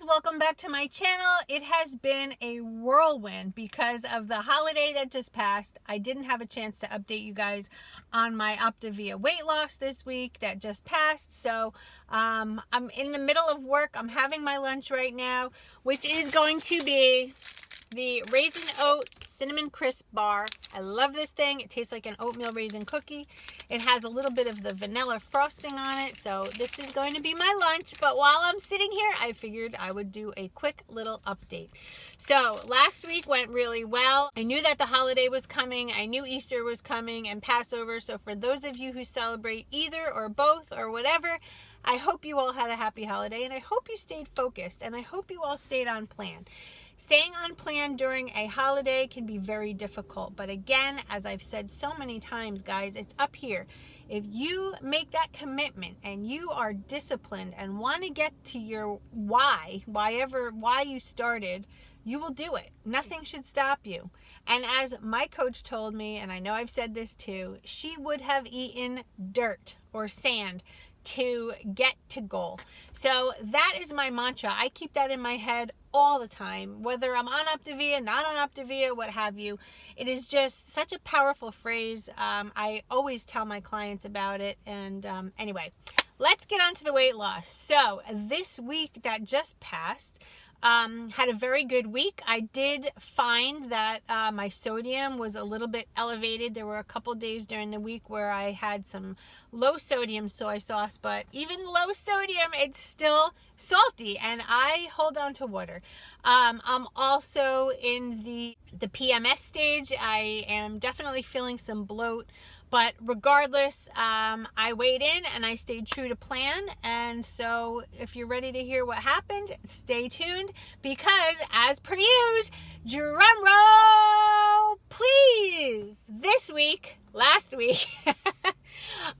welcome back to my channel. It has been a whirlwind because of the holiday that just passed. I didn't have a chance to update you guys on my Optavia weight loss this week that just passed. So I'm in the middle of work. I'm having my lunch right now, which is going to be the Raisin Oat Cinnamon Crisp Bar. I love this thing. It tastes like an oatmeal raisin cookie. It has a little bit of the vanilla frosting on it. So this is going to be my lunch. But while I'm sitting here, I figured I would do a quick little update. So last week went really well. I knew that the holiday was coming. I knew Easter was coming and Passover. So for those of you who celebrate either or both or whatever, I hope you all had a happy holiday and I hope you stayed focused and I hope you all stayed on plan. Staying on plan during a holiday can be very difficult. But again, as I've said so many times, guys, it's up here. If you make that commitment and you are disciplined and want to get to your why you started, you will do it. Nothing should stop you. And as my coach told me, and I know I've said this too, she would have eaten dirt or sand to get to goal. So that is my mantra. I keep that in my head all the time, whether I'm on Optavia, not on Optavia, what have you. It is just such a powerful phrase. I always tell my clients about it. And anyway, let's get on to the weight loss. So this week that just passed, had a very good week. I did find that my sodium was a little bit elevated. There were a couple days during the week where I had some low sodium soy sauce, but even low sodium, it's still salty and I hold on to water. I'm also in the PMS stage. I am definitely feeling some bloat. But regardless, I weighed in and I stayed true to plan. And so if you're ready to hear what happened, stay tuned because as per usual, drum roll, please. Last week,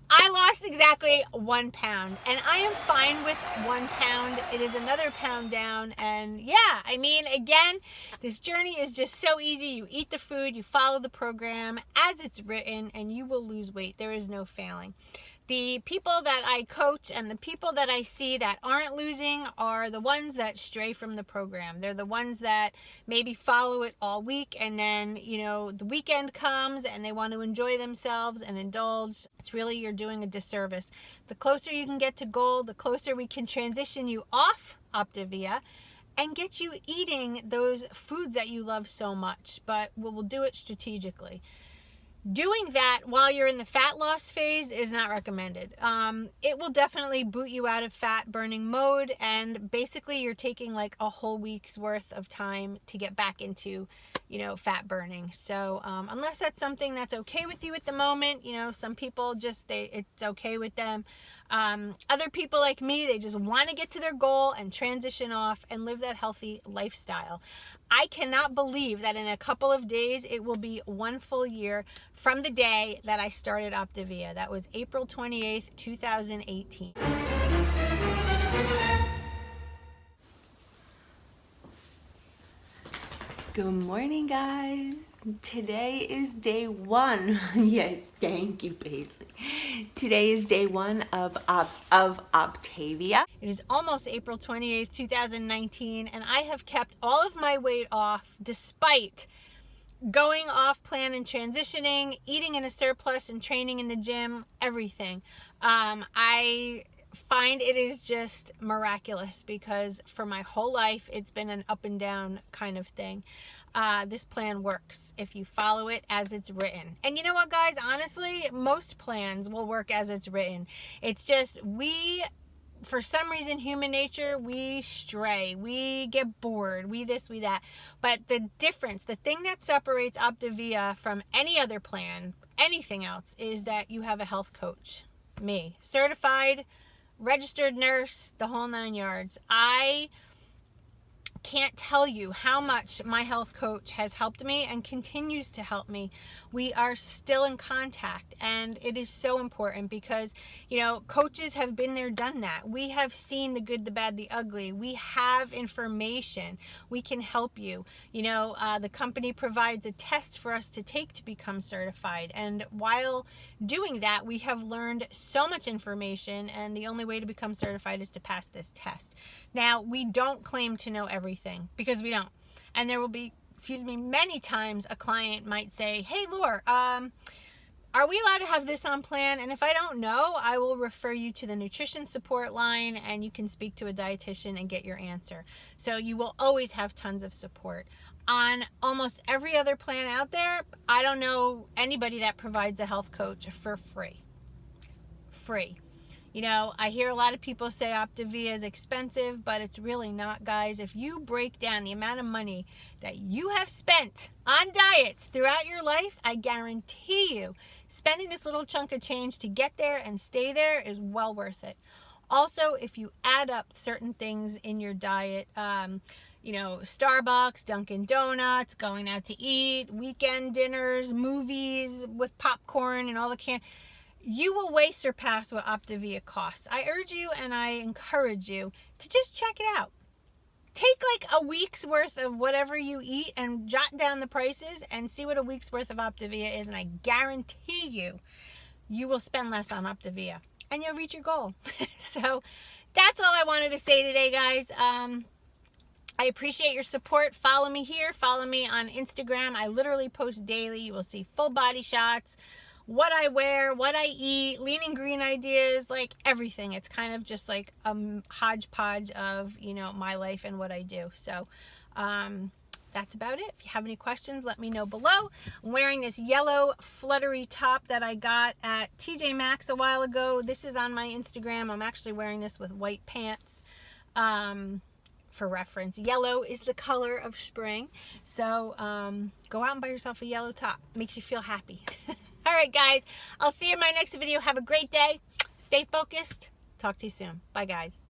I lost exactly 1 pound and I am fine with 1 pound. It is another pound down. And yeah, I mean, again, this journey is just so easy. You eat the food, you follow the program as it's written, and you will lose weight. There is no failing. The people that I coach and the people that I see that aren't losing are the ones that stray from the program. They're the ones that maybe follow it all week and then, the weekend comes and they want to enjoy themselves and indulge. It's really, you're doing a disservice. The closer you can get to goal, the closer we can transition you off Optavia and get you eating those foods that you love so much. But we'll do it strategically. Doing that while you're in the fat loss phase is not recommended. It will definitely boot you out of fat burning mode, and basically you're taking like a whole week's worth of time to get back into, fat burning. So unless that's something that's okay with you at the moment, some people it's okay with them. Other people like me, they just want to get to their goal and transition off and live that healthy lifestyle. I cannot believe that in a couple of days, it will be 1 full year from the day that I started Optavia. That was April 28th, 2018. Good morning, guys. Today is day 1. Yes, thank you, Paisley. Today is day 1 of Optavia. It is almost April 28th, 2019, and I have kept all of my weight off despite going off plan and transitioning, eating in a surplus and training in the gym, everything. I find it is just miraculous because for my whole life it's been an up and down kind of thing. This plan works if you follow it as it's written. And you know what, guys, honestly, most plans will work as it's written. It's just for some reason, human nature, we stray, we get bored, we this, we that. But the difference, the thing that separates Optavia from any other plan, anything else, is that you have a health coach. Me, certified, registered nurse, the whole 9 yards. I can't tell you how much my health coach has helped me and continues to help me. We are still in contact, and it is so important because, you know, coaches have been there, done that. We have seen the good, the bad, the ugly. We have information. We can help you. You know, the company provides a test for us to take to become certified. And while doing that, we have learned so much information, and the only way to become certified is to pass this test. Now, we don't claim to know everything, because we don't. And there will be, many times a client might say, hey, Laura, are we allowed to have this on plan? And if I don't know, I will refer you to the nutrition support line, and you can speak to a dietitian and get your answer. So you will always have tons of support. On almost every other plan out there, I don't know anybody that provides a health coach for free. You know, I hear a lot of people say Optavia is expensive, but it's really not, guys. If you break down the amount of money that you have spent on diets throughout your life, I guarantee you, spending this little chunk of change to get there and stay there is well worth it. Also, if you add up certain things in your diet, you know, Starbucks, Dunkin' Donuts, going out to eat, weekend dinners, movies with popcorn and all the you will way surpass what Optavia costs. I urge you and I encourage you to just check it out. Take like a week's worth of whatever you eat and jot down the prices and see what a week's worth of Optavia is, and I guarantee you, you will spend less on Optavia and you'll reach your goal. So that's all I wanted to say today, guys. I appreciate your support. Follow me here. Follow me on Instagram. I literally post daily. You will see full body shots, what I wear, what I eat, lean and green ideas, like everything. It's kind of just like a hodgepodge of, you know, my life and what I do. So that's about it. If you have any questions, let me know below. I'm wearing this yellow fluttery top that I got at TJ Maxx a while ago. This is on my Instagram. I'm actually wearing this with white pants. For reference, yellow is the color of spring. So go out and buy yourself a yellow top. Makes you feel happy. All right, guys, I'll see you in my next video. Have a great day. Stay focused. Talk to you soon. Bye, guys.